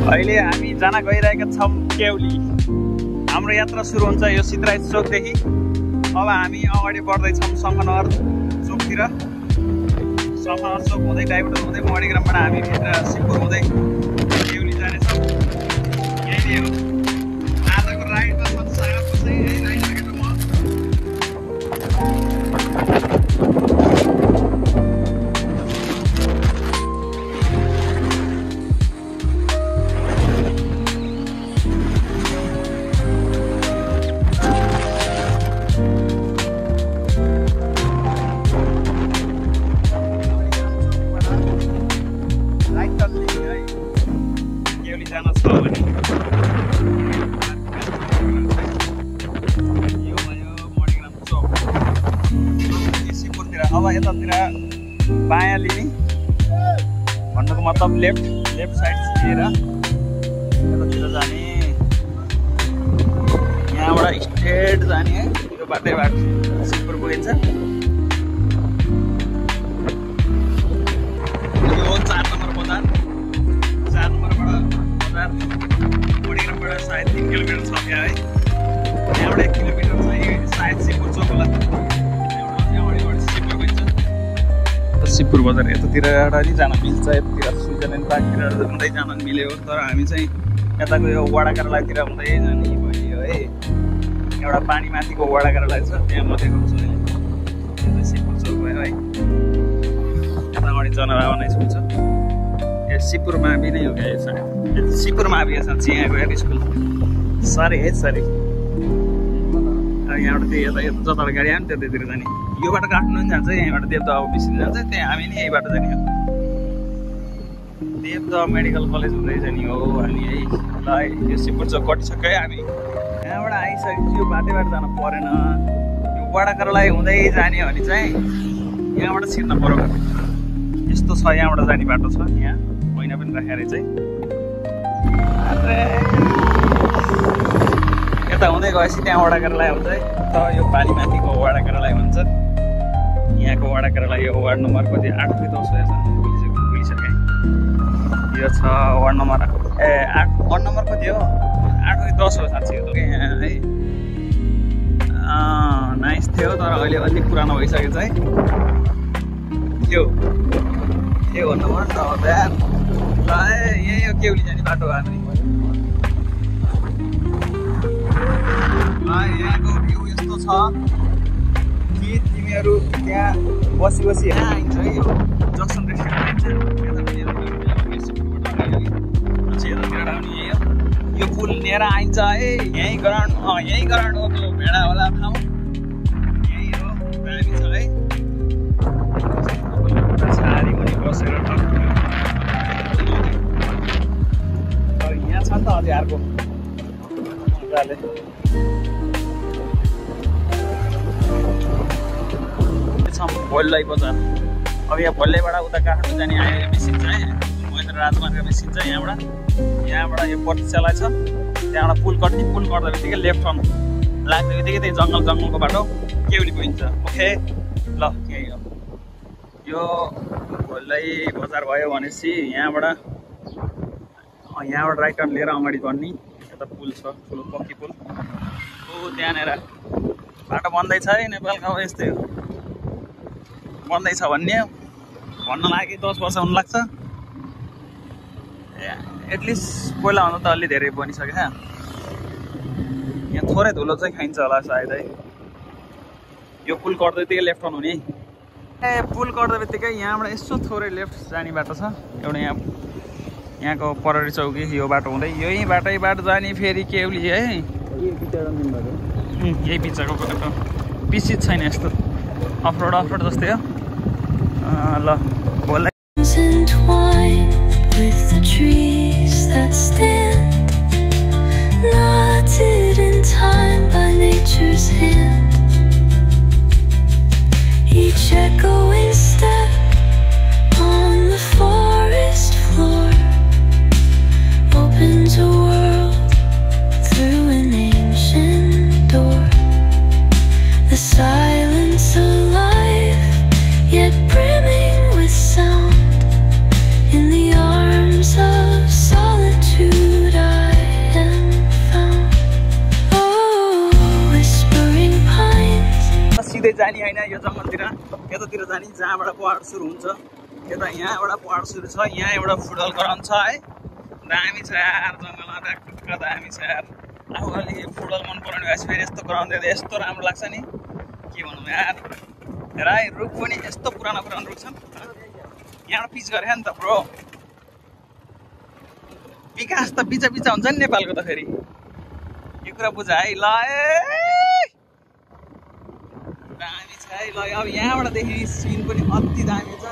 अहिले हामी जान गइरहेका छौँ केउली। हाम्रो यात्रा सुरु हुन्छ यो सिद्धराज चोकदेखि। अब हामी अगाडि बढ्दैछौँ शङ्खनगर चोकतिर। शङ्खनगर चोक हुँदै डाइभर्टर हुँदै मणिग्रामबाट हामी भित्र सिपुर हुँदै केउली जानेछौँ। यही हो आजको राइडमा संसारको चाहिँ यही राइड राखेको म। अब यतातिर बायाँ लिने भन्नुको मतलब लेफ्ट साइड लिएर यतातिर जाने। यहाँबाट स्ट्रेट जाने है, यो बाटैबाट सिपुर पुगिन्छ। यो 4 नम्बर बजार। 4 नम्बरबाट बजार मणिग्रामबाट सायद 3 किलोमिटर छ यहाँ है। यहाँबाट 1 किलोमिटर चाहिँ सायद सिपुर चोक होला। सिपुर बजार यतातिर नि जान मिल्छ। यतातिर स्विजरल्यान्ड पार्कतिर हुँदै जान मिल्यो, तर हामी चाहिँ यताको यो वडा केरलातिर हुँदै जाने भयो है। एउटा पानी माथिको वडा केरला छ, त्यहाँ म देखाउँछु अहिले। यो सिपुर चोक भयो है। यता अगाडि जनबाबा नै सुन्छ। यो सिपुर मावि नै हो क्या यो सायद। सिपुर मावि हो साँच्ची यहाँको यार स्कुल। सरी है सरी। यहाँबाट त्यो यता जताबाट गाडी आयो नि त्यतातिर जाने। यो बाटो काठमाडौँ पनि जान्छ, यहाँबाट देवदह अफिस जान्छ। त्यहाँ हामी नि यही बाटो जाने हो। देवदह मेडिकल कलेज हुँदै जाने हो हामी है। ल यो सिपुर चोक कटिसक्यो है हामी। यहाँबाट आइसकेपछि यो बाटैबाट जानु परेन। यो वडा केरलाई हुँदै जाने हो भने चाहिँ यहाँबाट छिर्न पर्यो। यस्तो छ यहाँबाट जाने बाटो छ। यहाँ मैना पनि राखेर चाहिँ यता हुँदै गएपछि त्यहाँ वडा केरला हुन्छ है। त यो पानी माथिको वडा केरला भन्छ। यहाँको वडा केरला यो वार्ड नम्बर कति 8 कि 10 पुगिसक्यो। यो छ वार्ड नम्बर 8। वार्ड नम्बर कति हो 8 कि 10 हो साँच्ची हो यहाँ है। नाइस थियो, तर अहिले अलिक पुरानो भइसकेको छ है। यो वार्ड नम्बर 9। ल यही हो केउली जाने बाटो हामी। यहाँको भ्यू यस्तो छ कि तिमीहरू त्यहाँ बसी यहाँ आइन्छ है। यो जक्सन रेस्टुरेन्ट यो पुल लिएर आइन्छ है। यहीँ ग्राउन्ड हो त्यो भेडावाला ठाउँ यही हो। दामी छ है। सारी पनि बसेर यहाँ छ नि त अझै अर्को मजाले। भोल्लै बजार। अब यहाँ भोल्लैबाट उता काठमाडौँ जाने आयो मिसिन्छ है। महेन्द्र राजमार्ग मिसिन्छ यहाँबाट यो पतिशाला छ। त्यहाँबाट पुल कट्ने, पुल कट्दा बित्तिकै लेफ्ट टर्न लाग्ने बित्तिकै त्यही जङ्गलको बाटो केउली पुगिन्छ। ओके ल यही हो। यो भोल्लै बजार भयो भनेपछि यहाँबाट राइट टर्न लिएर अगाडि बढ्ने। यता पुल छ ठुलो पक्की पुल। त्यहाँनिर बाटो बन्दैछ है। नेपालको अब यस्तै हो, बन्दैछ भन्न लागि 10 वर्ष हुन लाग्छ। एटलिस्ट पहिलाभन्दा त अलि धेरै बनिसक्यो। यहाँ थोरै धुलो चाहिँ खाइन्छ होला सायद है। यो पुल कट्दै बित्तिकै लेफ्ट टर्न हुने। पुल कट्दा बित्तिकै यहाँबाट यसो थोरै लेफ्ट जाने बाटो छ एउटा। यहाँको पररी चौकी यो बाटो हुँदै यही बाटैबाट जाने फेरि केउली है। यही बिचको बाटो पिसित छैन, यस्तो अफरोड जस्तै हो। ल भोल्लै brimming with sound in the arms of solitude. होइन यो जङ्गलतिर यतातिर जाने जहाँबाट पहाड सुरु हुन्छ यता यहाँबाट पहाड सुरु छ यहाँ एउटा फुटबल ग्राउन्ड छ है दामी छ यार जङ्गलमा ट्याक्क दामी छ यार आफू अलिक फुटबल मन पराउने भएपछि फेरि यस्तो ग्राउन्ड देख्दा यस्तो राम्रो लाग्छ नि के भनौँ यार हेर है रुख पनि यस्तो पुरानो पुरानो रुख छन् यहाँबाट पिच गरे नि त ब्रो विकास त बिचा बिचा हुन्छ नि नेपालको त फेरि यो कुरा बुझ है ल दामी छ है ल अब यहाँबाट देखि सिन पनि अति दामी छ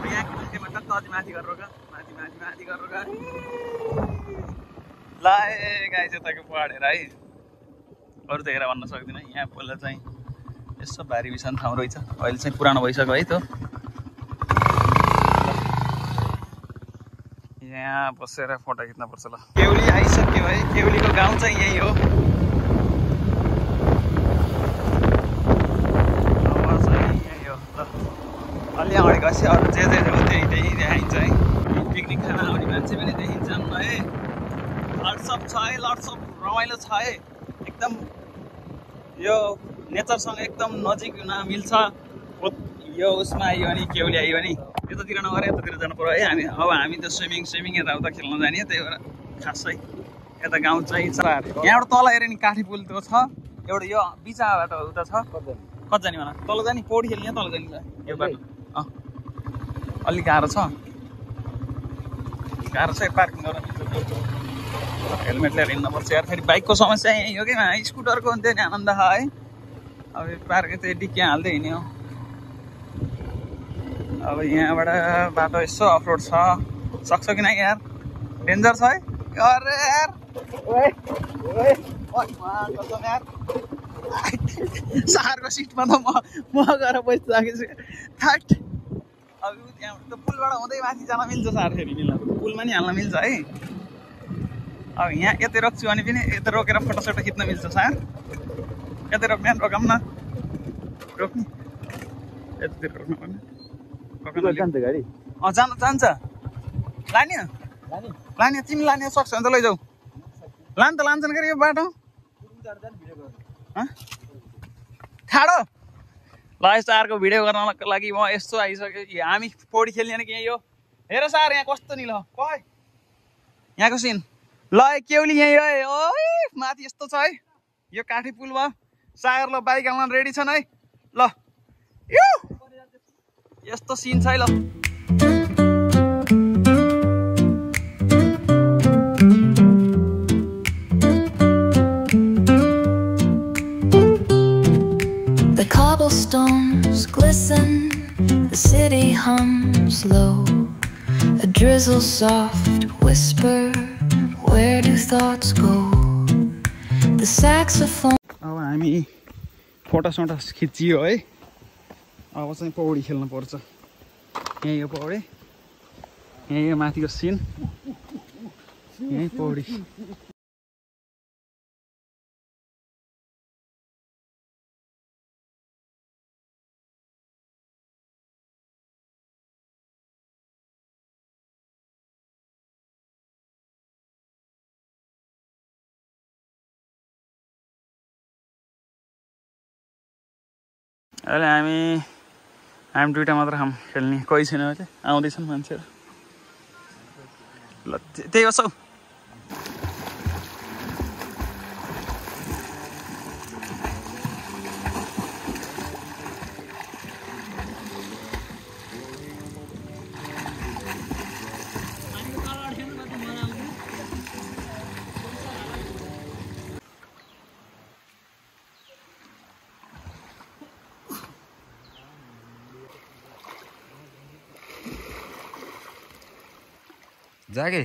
यहाँको मान्छेमा टक्क अझै माथि गरेर गा माथि माथि माथि गरेर गा ल गाई यताको पहाड हेर है अरू त हेर भन्न सक्दिनँ यहाँ पहिला चाहिँ यसो भारी बिसान ठाउँ रहेछ अहिले चाहिँ पुरानो भइसक्यो है त यहाँ बसेर फोटो खिच्न पर्छ ल केउली आइसक्यो है केउलीको गाउँ चाहिँ यही हो अलि अगाडि गएपछि अरू जे जे हो त्यही देखाइन्छ है पिकनिक खान आउने मान्छे पनि देखिन्छन् है लट्सअप छ है लट्सअप रमाइलो छ है एकदम यो नेचरसँग एकदम नजिक हुन मिल्छ यो उसमा आयो भने केउली आयो भने यतातिर नगएर यतातिर जानु पर्यो है हामी त स्विमिङ यताउता खेल्न जाने त्यही भएर खासै यता गाउँ चाहिँ छ यहाँबाट तल हेऱ्यो नि काठी पुल त्यो छ एउटा यो बिचाबाट उता छ कति जाने भन तल जाने पौडी खेल्ने यहाँ तल जाने यो बाटो अलिक गाह्रो छ पार्किङ गर्न मिल्छ हेलमेट लिएर हिँड्नुपर्छ यार फेरि बाइकको समस्या यही हो कि स्कुटरको हुन्थ्यो नि आनन्द है अब पार्क त्यही डिक्की हाल्दै हिँड्यो अब यहाँबाट बाटो यसो अफरोड छ सक्छ कि नै यार डेन्जर छ है अरे यार यार सारको सिटमा त म गएर बसिसकेको छु थाट अब त्यहाँबाट त पुलबाट हुँदै माथि जान मिल्छ सार फेरि मिल्छ पुलमा नि हाल्न मिल्छ है अब यहाँ यतै रोक्छु भने पनि यता रोकेर फोटोसोटो खिच्न मिल्छ सार यतै रोक्ने रोकाउँ न रोक्ने यतातिर रोक्नु पर्ने गाडी जान्छ लाने तिमी लाने सक्छ भने त लैजाऊ लान्छन् के यो बाटो ठाडो ल यस्तो अर्को भिडियो गर्नको लागि म यस्तो आइसक्यो हामी पौडी खेल्ने कि यो हेर सार यहाँ कस्तो नि ल यहाँको सिन ल केउली यहीँ हो माथि यस्तो छ है यो काठी पुलमा सागर ल बाइक हाल्न रेडी छन् है ल यस्तो सिन छ है ल The cobblestones glisten, the city hums low, a drizzle soft whisper, where do thoughts go? The saxophone. अब हामी फोटोसोटो खिचियो है अब चाहिँ पौडी खेल्न पर्छ यही हो पौडी यही हो माथिको सिन यही पौडी अहिले हामी दुईटा मात्र खाम खेल्ने कोही छैन अहिले आउँदैछन् मान्छेहरू ल त्यही हो सौ जागे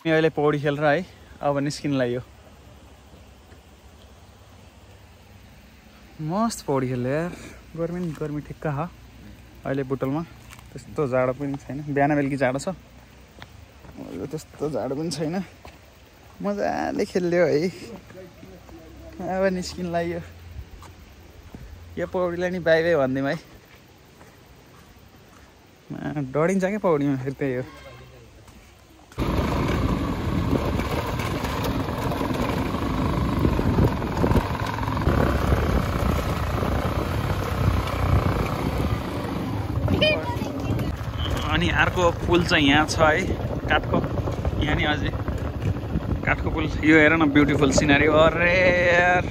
अहिले पौडी खेलेर है अब निस्किनलाई यो मस्त पौडी खेल्यो यार गर्मी ठिक्क छ अहिले बुटलमा त्यस्तो जाडो पनि छैन बिहान बेलुकी जाडो छ अहिले त्यस्तो जाडो पनि छैन मजाले खेल्यो है अब निस्किन लाग्यो यो पौडीलाई नि बाई बाई भनिदिउँ है डढिन्छ क्या पौडीमा फेरि त्यही हो अनि अर्को पुल चाहिँ यहाँ छ है काठको यहाँ नि अझै काठको पुल यो हेर न ब्युटिफुल सिनारी अरे यार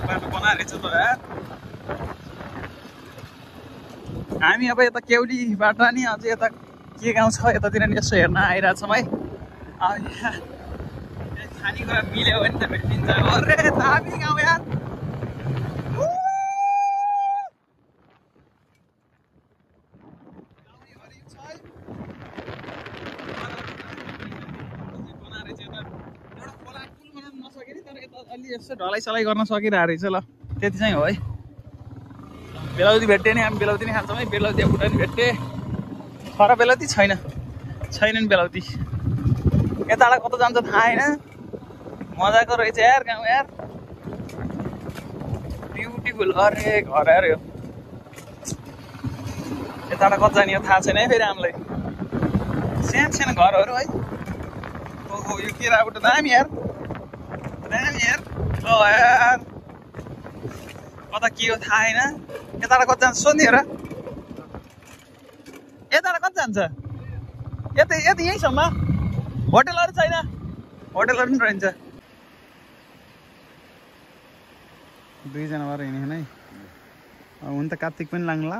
बाटो बनाएर त यार हामी अब यता केउलीबाट नि अझै यता के गाउँ छ यतातिर नि यसो हेर्न आइरहेछौँ है खानेकुरा मिल्यो भने त भेटिन्छ अरे दामी गाउँ यार अलि यसो ढलाइसलाइ गर्न सकिरहेको रहेछ ल त्यति चाहिँ हो है बेलाउती भेट्यो नि हामी बेलाउती नै खान्छौँ है बेलाउती बुढा नि भेट्टे खरा बेलाउती छैनन् बेलाउती यताबाट कता जान्छ थाहा होइन मजाको रहेछ यार गाउँ यार ब्युटिफुल अरे घर यार यो यताबाट कता जाने थाहा छैन है फेरि हामीलाई सानो सानो घरहरू है ओहो यो केराबाट दामी यार ल यार कता के हो थाहा होइन यताबाट कता जान्छ सोध्ने हो र यताबाट कता जान्छ यता यहीँसम्म होटलहरू छैन होटलहरू पनि रहन्छ दुईजना भएर हिँड्यो है हुन त कार्तिक पनि लाग्ला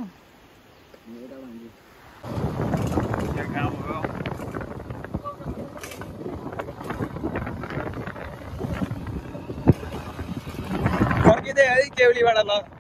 फर्किँदै है केउलीबाट ल